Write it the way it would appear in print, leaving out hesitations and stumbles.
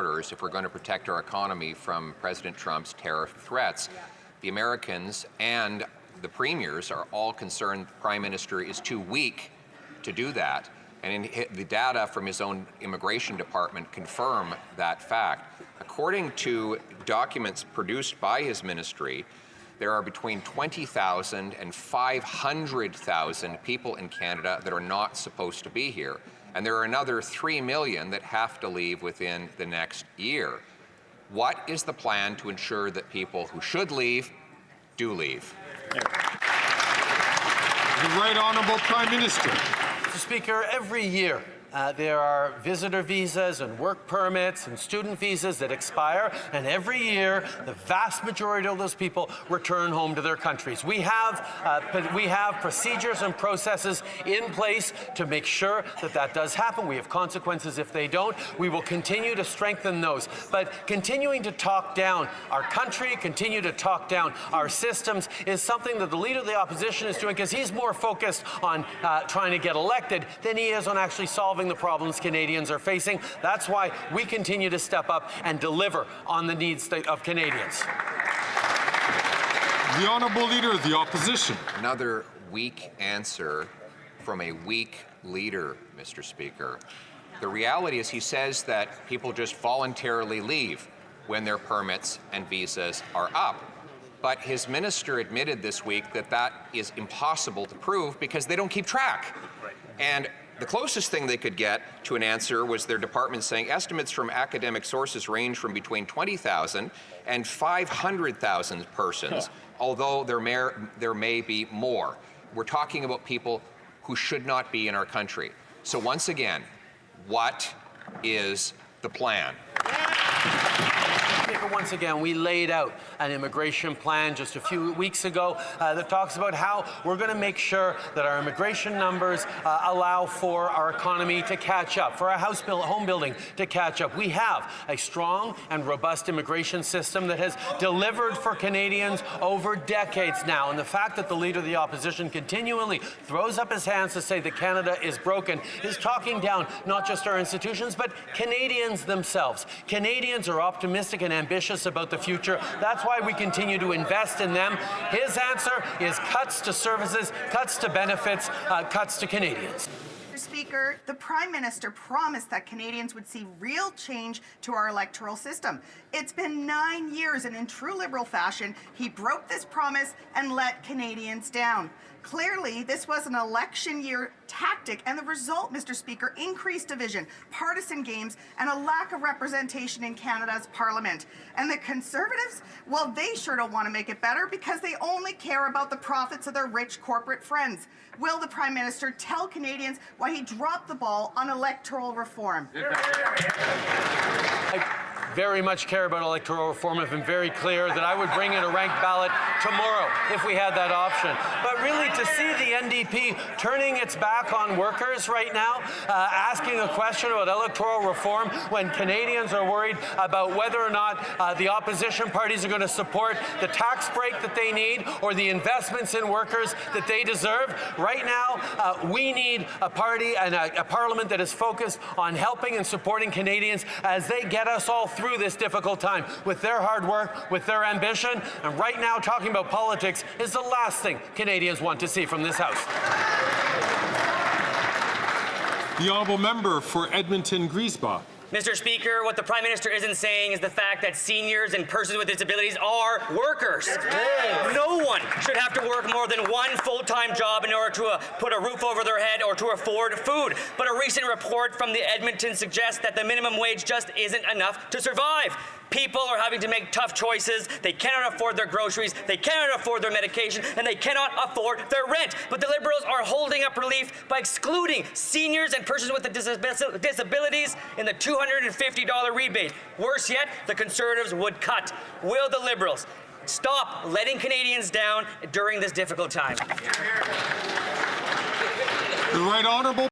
borders if we're going to protect our economy from President Trump's tariff threats. The Americans and the premiers are all concerned the Prime Minister is too weak to do that. And the data from his own immigration department confirm that fact. According to documents produced by his ministry, there are between 20,000 and 500,000 people in Canada that are not supposed to be here. And there are another 3 million that have to leave within the next year. What is the plan to ensure that people who should leave do leave? The Right Honourable Prime Minister. Mr. Speaker, every year there are visitor visas and work permits and student visas that expire, and every year the vast majority of those people return home to their countries. We have procedures and processes in place to make sure that that does happen. We have consequences if they don't. We will continue to strengthen those. But continuing to talk down our country, continue to talk down our systems is something that the Leader of the Opposition is doing because he's more focused on trying to get elected than he is on actually solving the problems Canadians are facing. That's why we continue to step up and deliver on the needs of Canadians. The Honourable Leader of the Opposition. Another weak answer from a weak leader, Mr. Speaker. The reality is he says that people just voluntarily leave when their permits and visas are up. But his minister admitted this week that that is impossible to prove because they don't keep track. And the closest thing they could get to an answer was their department saying estimates from academic sources range from between 20,000 and 500,000 persons, although there may be more. We're talking about people who should not be in our country. So once again, what is the plan? Once again, we laid out an immigration plan just a few weeks ago that talks about how we're going to make sure that our immigration numbers allow for our economy to catch up, for our home building to catch up. We have a strong and robust immigration system that has delivered for Canadians over decades now. And the fact that the Leader of the Opposition continually throws up his hands to say that Canada is broken is talking down not just our institutions, but Canadians themselves. Canadians are optimistic and ambitious about the future. That's why we continue to invest in them. His answer is cuts to services, cuts to benefits, cuts to Canadians. Mr. Speaker, the Prime Minister promised that Canadians would see real change to our electoral system. It's been 9 years, and in true Liberal fashion, he broke this promise and let Canadians down. Clearly, this was an election year tactic, and the result, Mr. Speaker, increased division, partisan games, and a lack of representation in Canada's Parliament. And the Conservatives, well, they sure don't want to make it better because they only care about the profits of their rich corporate friends. Will the Prime Minister tell Canadians why he dropped the ball on electoral reform? I very much care about electoral reform. I've been very clear that I would bring in a ranked ballot tomorrow if we had that option. But really, to see the NDP turning its back on workers right now, asking a question about electoral reform when Canadians are worried about whether or not the opposition parties are going to support the tax break that they need or the investments in workers that they deserve. Right now, we need a party and a parliament that is focused on helping and supporting Canadians as they get us all through this difficult time with their hard work, with their ambition. And right now, talking about politics is the last thing Canadians want to see from this House. The Honourable Member for Edmonton-Griesbach. Mr. Speaker, what the Prime Minister isn't saying is the fact that seniors and persons with disabilities are workers. No one should have to work more than one full-time job in order to put a roof over their head or to afford food. But a recent report from the Edmonton suggests that the minimum wage just isn't enough to survive. People are having to make tough choices. They cannot afford their groceries, they cannot afford their medication, and they cannot afford their rent. But the Liberals are holding up relief by excluding seniors and persons with disabilities in the $250 rebate. Worse yet, the Conservatives would cut. Will the Liberals stop letting Canadians down during this difficult time? The Right Honourable